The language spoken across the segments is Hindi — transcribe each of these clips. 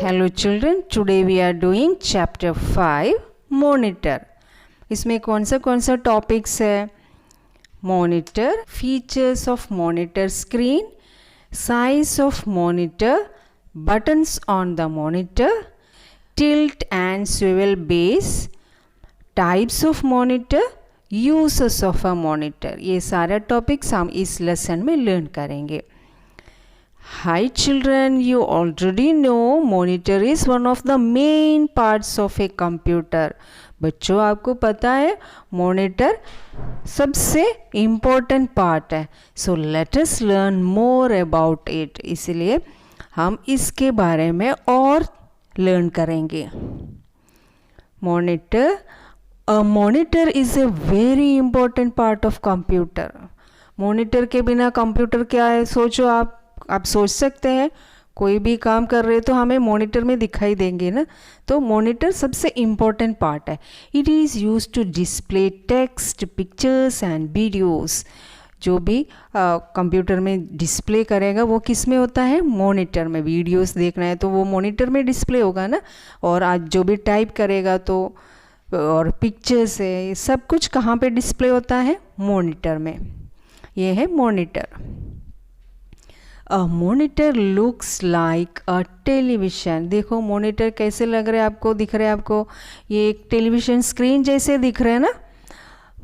Hello children, today we are doing chapter 5 monitor. इसमें कौन सा टॉपिक्स है? Monitor, features of monitor screen, size of monitor, buttons on the monitor, tilt and swivel base, types of monitor, uses of a monitor. ये सारे टॉपिक्स हम इस लेसन में लर्न करेंगे. Hi children, you already know monitor is one of the main parts of a computer. बच्चों आपको पता है मॉनिटर सबसे इम्पोर्टेंट पार्ट है. So let us learn more about it. इसलिए हम इसके बारे में और लर्न करेंगे. Monitor, a monitor is a very important part of computer. Monitor के बिना कंप्यूटर क्या है? सोचो आप सोच सकते हैं कोई भी काम कर रहे तो हमें मॉनिटर में दिखाई देंगे ना. तो मॉनिटर सबसे इम्पोर्टेंट पार्ट है. It is used to display text, pictures and videos. जो भी कंप्यूटर में डिस्प्ले करेगा वो किस में होता है? मॉनिटर में. वीडियोस देखना है तो वो मॉनिटर में डिस्प्ले होगा ना. और आज जो भी टाइप करेगा तो और पिक्चर्स है, सब कुछ कहाँ पे डिस्प्ले होता है? मॉनिटर में. ये है monitor. A monitor looks like a television. देखो मॉनिटर कैसे लग रहे हैं आपको, दिख रहे हैं आपको? ये एक टेलीविज़न स्क्रीन जैसे दिख रहे हैं ना.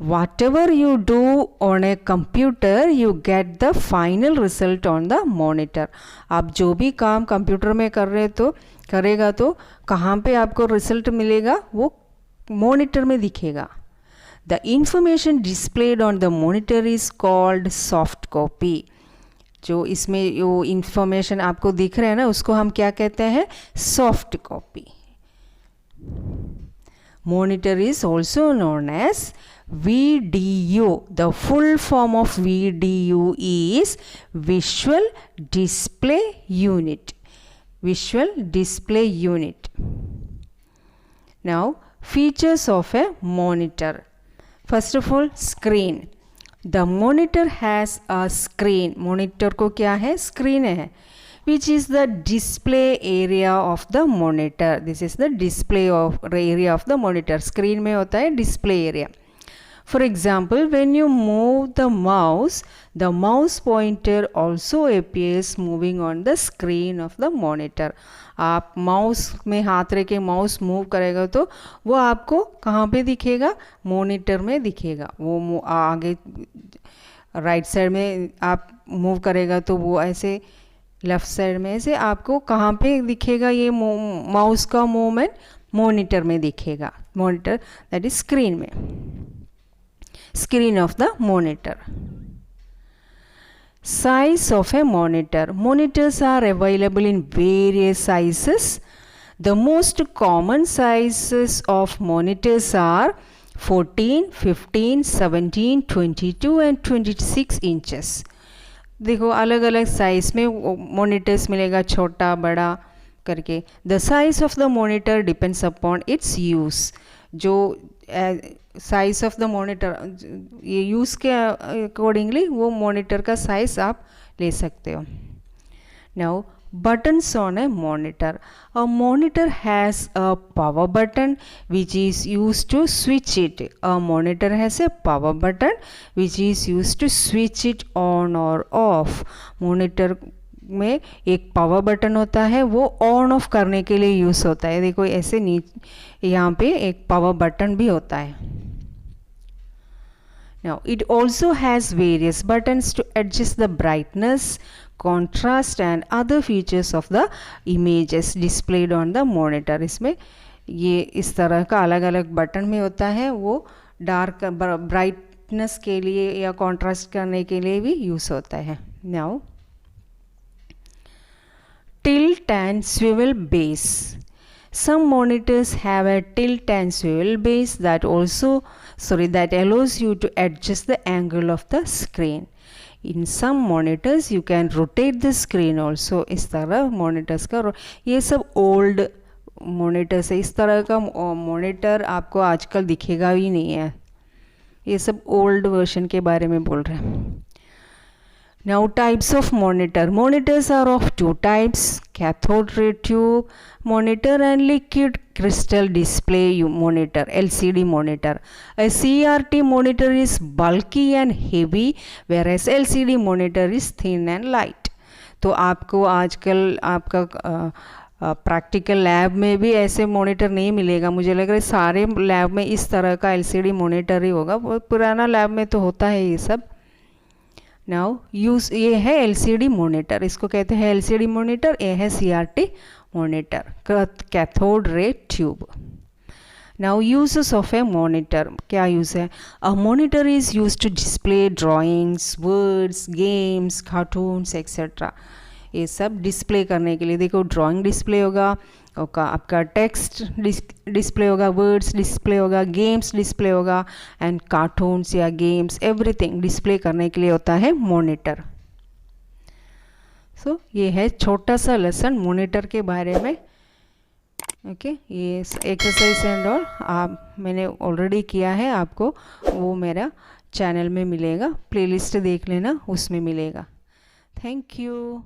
Whatever you do on a computer you get the final result on the monitor. आप जो भी काम कंप्यूटर में कर रहे तो करेगा तो कहाँ पे आपको रिजल्ट मिलेगा? वो मॉनिटर में दिखेगा. The information displayed on the monitor is called soft copy. जो इसमें जो इंफॉर्मेशन आपको दिख रहा है ना उसको हम क्या कहते हैं? Soft copy. Monitor is also known as VDU. The full form of VDU is visual display unit. Visual display unit. Now features of a monitor. First of all screen. The monitor has a screen. monitor को क्या है? स्क्रीन है. which is the display area of the monitor. This is the display of area of the monitor. screen में होता है display area. For example, when you move the mouse pointer also appears moving on the screen of the monitor. आप माउस में हाथ रख के माउस मूव करेगा तो वो आपको कहाँ पे दिखेगा? मॉनिटर में दिखेगा. वो आगे राइट साइड में आप मूव करेगा तो वो ऐसे लेफ्ट साइड में ऐसे आपको कहाँ पे दिखेगा? ये माउस का मूवमेंट मॉनिटर में दिखेगा. मॉनिटर दैट इज स्क्रीन में. Screen of the monitor. Size of a monitor. Monitors are available in various sizes. The most common sizes of monitors are 14, 15, 17, 22 and 26 inches. देखो अलग अलग साइज में मॉनिटर्स मिलेगा, छोटा बड़ा करके. The size of the monitor depends upon its use. जो साइज ऑफ द मॉनिटर ये यूज़ के अकॉर्डिंगली वो मॉनिटर का साइज आप ले सकते हो. Now buttons on a monitor. A monitor has a power button which is used to switch it. A monitor has a power button which is used to switch it on or off. monitor में एक पावर बटन होता है वो ऑन ऑफ करने के लिए यूज़ होता है. देखो ऐसे नीचे यहाँ पे एक पावर बटन भी होता है. Now it also has various buttons to adjust the brightness, contrast and other features of the images displayed on the monitor. इसमें ये इस तरह का अलग अलग बटन में होता है. वो डार्क ब्राइटनेस के लिए या कॉन्ट्रास्ट करने के लिए भी यूज़ होता है. Now tilt and swivel base. Some monitors have a tilt and swivel base that allows you to adjust the angle of the screen. In some monitors you can rotate the screen also. इस तरह monitors का ये सब old monitors है. इस तरह का monitor आपको आजकल दिखेगा ही नहीं है. ये सब old version के बारे में बोल रहे हैं. Now types of monitor. Monitors are of two types, cathode ray tube monitor and liquid crystal display monitor, LCD monitor. A CRT monitor is bulky and heavy whereas LCD monitor is thin and light. तो आपको आजकल आपका प्रैक्टिकल लैब में भी ऐसे मॉनिटर नहीं मिलेगा, मुझे लग रहा है सारे लैब में इस तरह का LCD मॉनिटर ही होगा, बहुत पुराना लैब में तो होता है ये सब। नाउ यूज ये है LCD मॉनिटर, इसको कहते हैं LCD मॉनिटर, ये है CRT monitor, cathode ray tube. Now uses of a monitor, क्या यूज़ है? A monitor is use to display drawings, words, games, cartoons etcetera, ये सब डिस्प्ले करने के लिए। देखो ड्राइंग डिस्प्ले होगा, आपका टेक्स्ट डिस्प्ले होगा, वर्ड्स डिस्प्ले होगा, गेम्स डिस्प्ले होगा एंड कार्टून्स या गेम्स एवरीथिंग डिस्प्ले करने के लिए होता है मॉनिटर। सो ये है छोटा सा लेसन मॉनिटर के बारे में। ओके ये एक्सरसाइज एंड ऑल मैंने ऑलरेडी किया है, आपको वो मेरा चैनल में मिलेगा, प्लेलिस्ट देख लेना, उसमें मिलेगा। Thank you.